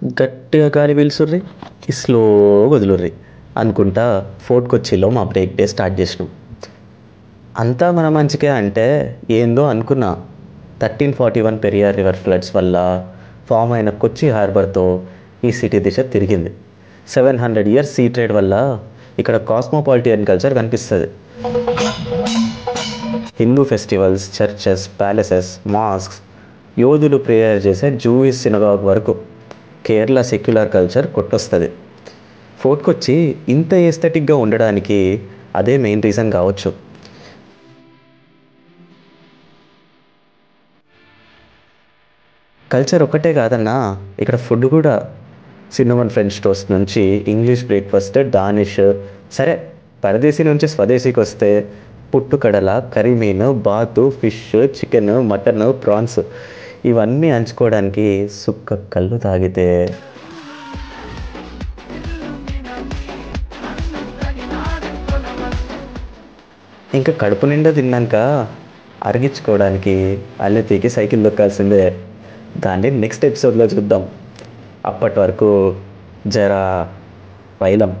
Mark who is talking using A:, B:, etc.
A: గట్టిగా గాలి పీల్చుర్రి స్లోగా వదులుర్రి అనుకుంటా ఫోర్ట్ కొచ్చిలో మా బ్రేక్ డే స్టార్ట్ చేసినాం. అంతా మన మంచికే అంటే ఏందో అనుకున్నా. 1341 పెరియార్ రివర్ ఫ్లడ్స్ వల్ల ఫామ్ అయిన కొచ్చి హార్బర్తో ఈ సిటీ దిశ తిరిగింది. 700 ఇయర్స్ సీ ట్రేడ్ వల్ల ఇక్కడ కాస్మోపాలిటియన్ కల్చర్ కనిపిస్తుంది. Hindu festivals, churches, palaces, masks, యోధులు ప్రేయర్ చేసే జూయిష్ సినగాగ్ వరకు కేరళ సెక్యులర్ కల్చర్ కొట్టొస్తుంది. ఫోర్ట్ కొచ్చి ఇంత ఎస్థెటిక్గా ఉండడానికి అదే మెయిన్ రీజన్ కావచ్చు. కల్చర్ ఒక్కటే కాదన్నా, ఇక్కడ ఫుడ్ కూడా. సిన్నమన్ ఫ్రెంచ్ టోస్ట్ నుంచి ఇంగ్లీష్ బ్రేక్ఫాస్ట్, డానిష్, సరే పరదేశీ నుంచి స్వదేశీకి వస్తే పుట్టుకడల, కర్రీ మీను, బాతు, ఫిష్, చికెన్, మటన్, ప్రాన్స్ ఇవన్నీ అంచుకోవడానికి సుక్క కళ్ళు తాగితే ఇంకా కడుపు నిండా తిన్నాక అరిగించుకోవడానికి అల్లెతికి సైకిల్ దొక్కాల్సిందే. దాన్ని నెక్స్ట్ ఎపిసోడ్లో చూద్దాం. అప్పటి వరకు జరా వైలం.